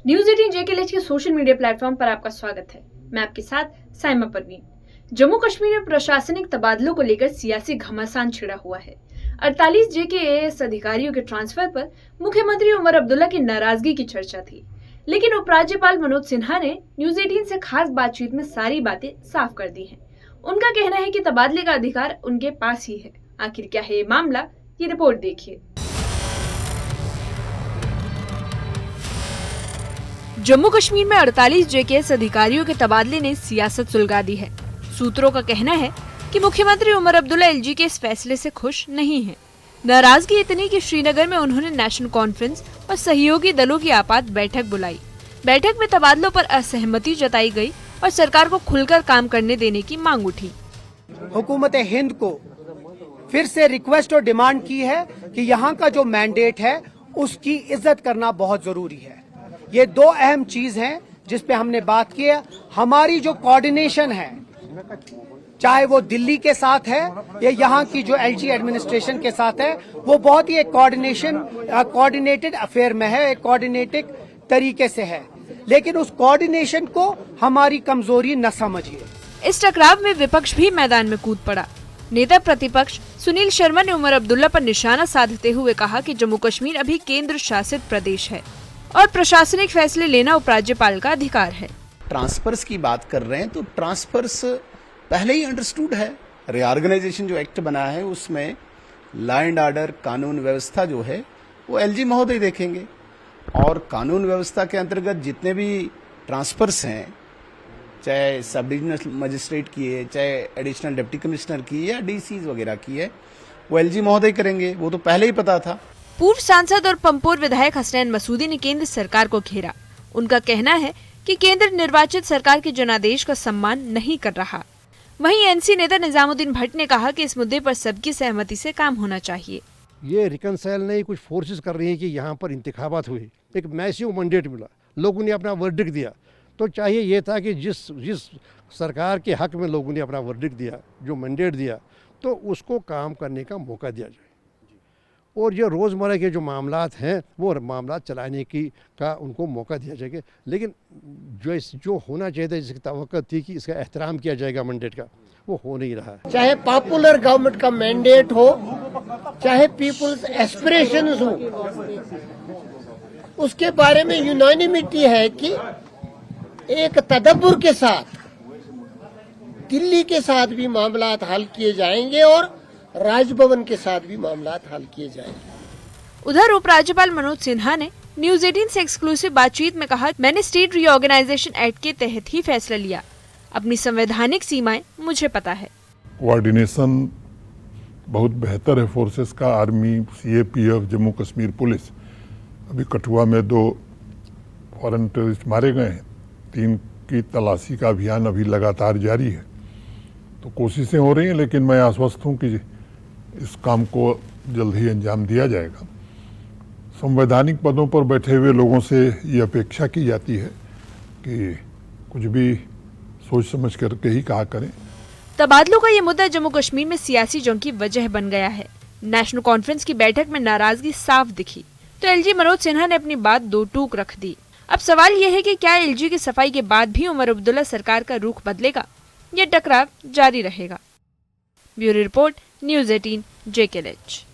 News 18 JKLH के social media platform पर आपका स्वागत है। मैं आपके साथ साइमा परवीन। जम्मू कश्मीर में प्रशासनिक तबादलों को लेकर सियासी घमासान छिड़ा हुआ है। 48 जेकेएएस अधिकारियों के ट्रांसफर पर मुख्यमंत्री उमर अब्दुल्ला की नाराजगी की चर्चा थी, लेकिन उपराज्यपाल मनोज सिन्हा ने न्यूज 18 से खास बातचीत में सारी बातें साफ कर दी हैं। उनका कहना है कि तबादले का अधिकार उनके पास ही है। आखिर क्या है ये मामला, ये रिपोर्ट देखिए। जम्मू कश्मीर में 48 जेकेएस अधिकारियों के तबादले ने सियासत सुलगा दी है। सूत्रों का कहना है कि मुख्यमंत्री उमर अब्दुल्ला एलजी के इस फैसले से खुश नहीं हैं। नाराजगी इतनी कि श्रीनगर में उन्होंने नेशनल कॉन्फ्रेंस और सहयोगी दलों की आपात बैठक बुलाई। बैठक में तबादलों पर असहमति जताई गई और सरकार को खुलकर काम करने देने की मांग उठी। हुकूमत हिंद को फिर से रिक्वेस्ट और डिमांड की है कि यहाँ का जो मैंडेट है उसकी इज्जत करना बहुत जरूरी है। ये दो अहम चीज हैं जिस पे हमने बात की है। हमारी जो कोऑर्डिनेशन है, चाहे वो दिल्ली के साथ है या यहाँ की जो एलजी एडमिनिस्ट्रेशन के साथ है, वो बहुत ही एक कोऑर्डिनेटेड अफेयर में है, एक कोऑर्डिनेटेड तरीके से है, लेकिन उस कोऑर्डिनेशन को हमारी कमजोरी न समझिए। इस टकराव में विपक्ष भी मैदान में कूद पड़ा। नेता प्रतिपक्ष सुनील शर्मा ने उमर अब्दुल्ला पर निशाना साधते हुए कहा कि जम्मू कश्मीर अभी केंद्र शासित प्रदेश है और प्रशासनिक फैसले लेना उपराज्यपाल का अधिकार है। ट्रांसफर्स की बात कर रहे हैं तो ट्रांसफर्स पहले ही अंडरस्टूड है। रीऑर्गेनाइजेशन जो एक्ट बना है उसमें लॉ एंड ऑर्डर, कानून व्यवस्था जो है वो एलजी महोदय देखेंगे, और कानून व्यवस्था के अंतर्गत जितने भी ट्रांसफर्स हैं, चाहे सब डिविजनल मजिस्ट्रेट की है, चाहे एडिशनल डिप्टी कमिश्नर की या डीसीज वगैरह की है, वो एलजी महोदय करेंगे। वो तो पहले ही पता था। पूर्व सांसद और पंपोर विधायक हसनैन मसूदी ने केंद्र सरकार को घेरा। उनका कहना है कि केंद्र निर्वाचित सरकार के जनादेश का सम्मान नहीं कर रहा। वहीं एनसी नेता निजामुद्दीन भट्ट ने कहा कि इस मुद्दे पर सबकी सहमति से काम होना चाहिए। ये रिकंसाइल नहीं, कुछ फोर्सेस कर रही है कि यहाँ पर इंतखाबात हुए, एक मैसिव मैंडेट मिला, लोगों ने अपना वर्डिक्ट दिया, तो चाहिए ये था कि जिस सरकार के हक में लोगों ने अपना वर्डिक्ट दिया, जो मैंडेट दिया, तो उसको काम करने का मौका दिया जाए, और जो रोज़मर्रा के जो मामलात हैं वो मामलात चलाने का उनको मौका दिया जाएगा। लेकिन जो होना चाहिए था, जिसकी तवक्को थी कि इसका एहतराम किया जाएगा मैंडेट का, वो हो नहीं रहा है। चाहे पॉपुलर गवर्नमेंट का मैंडेट हो, चाहे पीपुल्स एस्पिरेशंस हो, उसके बारे में यूनानिमिटी है कि एक तदब्बुर के साथ दिल्ली के साथ भी मामलात हल किए जाएंगे और राजभवन के साथ भी मामलात हल किए जाएंगे। उधर उपराज्यपाल मनोज सिन्हा ने न्यूज 18 से एक्सक्लूसिव बातचीत में कहा, मैंने स्टेट रीऑर्गेनाइजेशन एक्ट के तहत ही फैसला लिया। अपनी संवैधानिक सीमाएं मुझे पता है। कोऑर्डिनेशन बहुत बेहतर है फोर्सेस का। Army, CAPF, Jammu Kashmir police. अभी कठुआ में 2 फॉरेन टेररिस्ट मारे गए हैं, 3 की तलाशी का अभियान अभी लगातार जारी है। तो कोशिशें हो रही हैं, लेकिन मैं आश्वस्त हूँ कि इस काम को जल्द ही अंजाम दिया जाएगा। संवैधानिक पदों पर बैठे हुए लोगों से ये अपेक्षा की जाती है कि कुछ भी सोच समझ करके ही कहा करें। तबादलों का ये मुद्दा जम्मू कश्मीर में सियासी जंग की वजह बन गया है। नेशनल कॉन्फ्रेंस की बैठक में नाराजगी साफ दिखी, तो एलजी मनोज सिन्हा ने अपनी बात दो टूक रख दी। अब सवाल ये है कि क्या एलजी की सफाई के बाद भी उमर अब्दुल्ला सरकार का रुख बदलेगा? ये टकराव जारी रहेगा। Bureau report, news 18 JKLH.